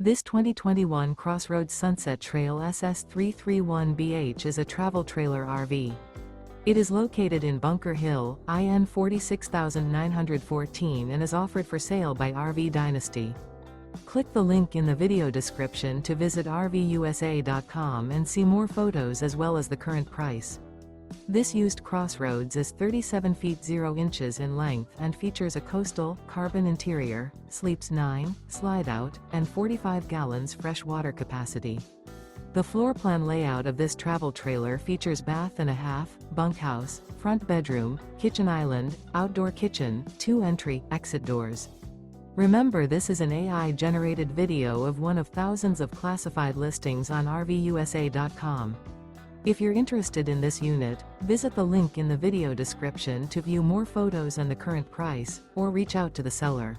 This 2021 CrossRoads Sunset Trail SS331BH is a travel trailer RV. It is located in Bunker Hill, IN 46914 and is offered for sale by RV Dynasty. Click the link in the video description to visit RVUSA.com and see more photos as well as the current price. This used CrossRoads is 37 feet 0 inches in length and features a coastal, Karbon interior, sleeps 9, Slideout, and 45 gallons fresh water capacity. The floor plan layout of this travel trailer features bath and a half, bunkhouse, front bedroom, kitchen island, outdoor kitchen, 2 entry/exit doors. Remember, this is an AI-generated video of one of thousands of classified listings on RVUSA.com. If you're interested in this unit, visit the link in the video description to view more photos and the current price, or reach out to the seller.